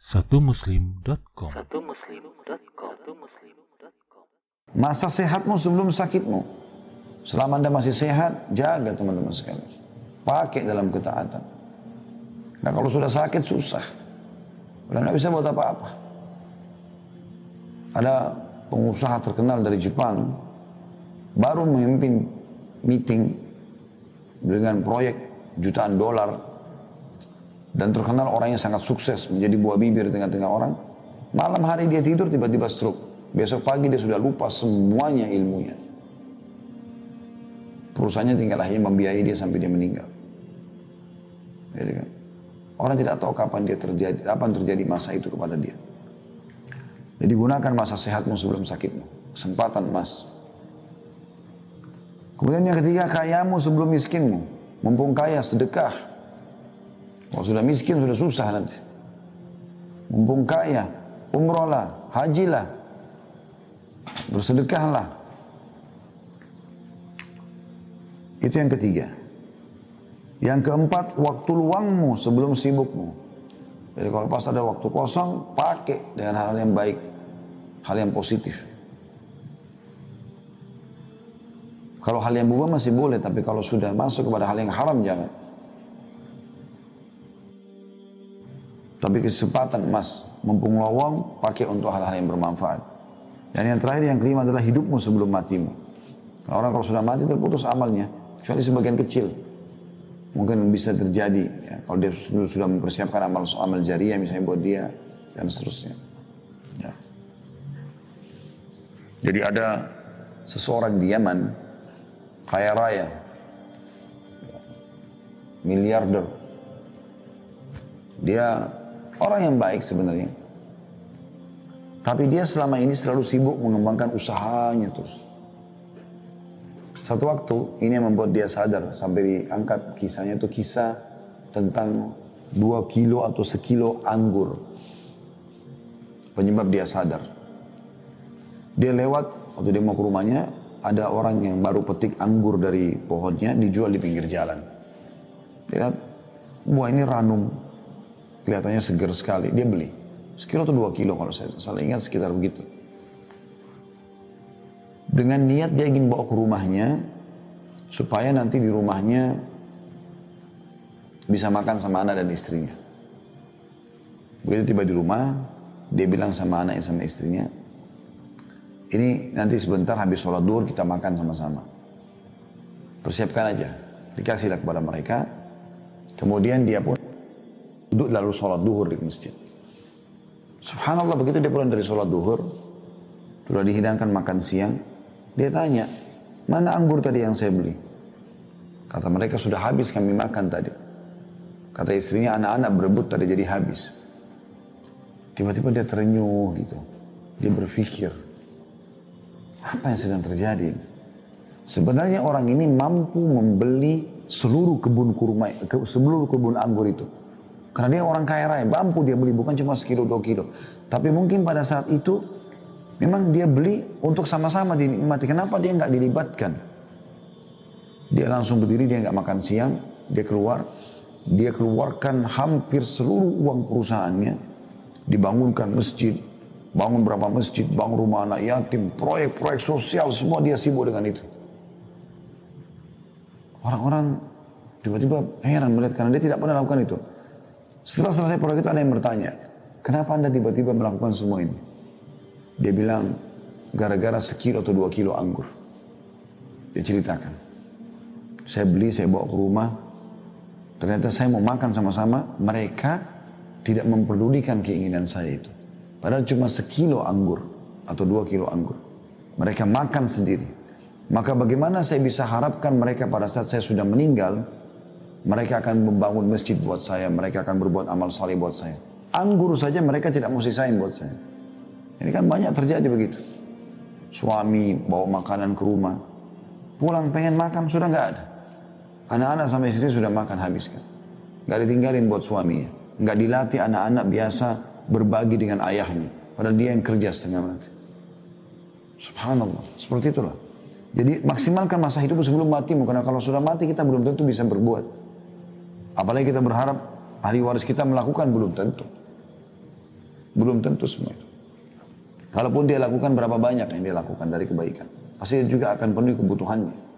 satumuslim.com. Masa sehatmu sebelum sakitmu. Selama Anda masih sehat, jaga teman-teman sekalian. Pakai dalam ketaatan. Nah kalau sudah sakit susah. Udah nggak bisa buat apa-apa. Ada pengusaha terkenal dari Jepang, baru memimpin meeting dengan proyek jutaan dolar, dan terkenal orangnya sangat sukses, menjadi buah bibir di tengah-tengah orang. Malam hari dia tidur tiba-tiba stroke. Besok pagi dia sudah lupa semuanya ilmunya. Perusahaannya tinggal hanya membiayai dia sampai dia meninggal. Jadi kan, orang tidak tahu kapan dia terjadi, apa yang terjadi masa itu kepada dia. Jadi gunakan masa sehatmu sebelum sakitmu. Kesempatan emas. Kemudian yang ketiga, kayamu sebelum miskinmu. Mumpung kaya, sedekah. Kalau sudah miskin, sudah susah nanti. Mumpung kaya, umrohlah, hajilah, bersedekahlah. Itu yang ketiga. Yang keempat, waktu luangmu sebelum sibukmu. Jadi kalau pas ada waktu kosong, pakai dengan hal yang baik, hal yang positif. Kalau hal yang mubah masih boleh, tapi kalau sudah masuk kepada hal yang haram, jangan. Tapi kesempatan emas, mumpung lowong, pakai untuk hal-hal yang bermanfaat. Dan yang terakhir, yang kelima adalah hidupmu sebelum matimu. Orang kalau sudah mati terputus amalnya, kecuali sebagian kecil. Mungkin bisa terjadi, ya, kalau dia sudah mempersiapkan amal jariah misalnya buat dia, dan seterusnya. Ya. Jadi ada seseorang di Yaman, kaya raya, miliarder. Dia orang yang baik sebenarnya. Tapi dia selama ini selalu sibuk mengembangkan usahanya terus. Satu waktu ini yang membuat dia sadar, sampai diangkat kisahnya, itu kisah tentang 2 kilo atau sekilo anggur. Penyebab dia sadar. Dia lewat, waktu dia mau ke rumahnya, ada orang yang baru petik anggur dari pohonnya, dijual di pinggir jalan. Dia lihat, buah ini ranum, kelihatannya segar sekali, dia beli. Sekilo atau 2 kilo kalau saya salah ingat, sekitar begitu. Dengan niat dia ingin bawa ke rumahnya, supaya nanti di rumahnya bisa makan sama anak dan istrinya. Begitu tiba di rumah, dia bilang sama anaknya sama istrinya, ini nanti sebentar habis sholat duhur kita makan sama-sama. Persiapkan aja, dikasihlah kepada mereka. Kemudian dia pun duduk lalu sholat duhur di masjid. Subhanallah, begitu dia pulang dari sholat duhur, sudah dihidangkan makan siang, dia tanya, mana anggur tadi yang saya beli? Kata mereka, sudah habis kami makan tadi. Kata istrinya, anak-anak berebut tadi jadi habis. Tiba-tiba dia terenyuh gitu. Dia berpikir, apa yang sedang terjadi? Sebenarnya orang ini mampu membeli seluruh kebun kurma, seluruh kebun anggur itu. Karena dia orang kaya raya, mampu dia beli, bukan cuma sekilo 2 kilo. Tapi mungkin pada saat itu, memang dia beli untuk sama-sama dinikmati. Kenapa dia nggak dilibatkan? Dia langsung berdiri, dia nggak makan siang, dia keluar. Dia keluarkan hampir seluruh uang perusahaannya. Dibangunkan masjid, bangun berapa masjid, bangun rumah anak yatim, proyek-proyek sosial, semua dia sibuk dengan itu. Orang-orang tiba-tiba heran melihat, karena dia tidak pernah lakukan itu. Setelah selesai proyek itu ada yang bertanya, kenapa Anda tiba-tiba melakukan semua ini? Dia bilang, gara-gara sekilo atau 2 kilo anggur. Dia ceritakan, saya beli, saya bawa ke rumah, ternyata saya mau makan sama-sama, mereka tidak memperdulikan keinginan saya itu. Padahal cuma sekilo anggur, atau 2 kilo anggur. Mereka makan sendiri. Maka bagaimana saya bisa harapkan mereka pada saat saya sudah meninggal, mereka akan membangun masjid buat saya, mereka akan berbuat amal saleh buat saya. Anggur saja mereka tidak mau sisain buat saya. Ini kan banyak terjadi begitu. Suami bawa makanan ke rumah, pulang pengen makan, sudah nggak ada. Anak-anak sama istri sudah makan habiskan. Nggak ditinggalin buat suaminya. Nggak dilatih anak-anak biasa berbagi dengan ayahnya. Padahal dia yang kerja setengah mati. Subhanallah, seperti itulah. Jadi maksimalkan masa hidup sebelum matimu, karena kalau sudah mati kita belum tentu bisa berbuat. Apalagi kita berharap ahli waris kita melakukan, belum tentu. Belum tentu semua itu. Kalaupun dia lakukan berapa banyak yang dia lakukan dari kebaikan. Pasti dia juga akan penuhi kebutuhannya.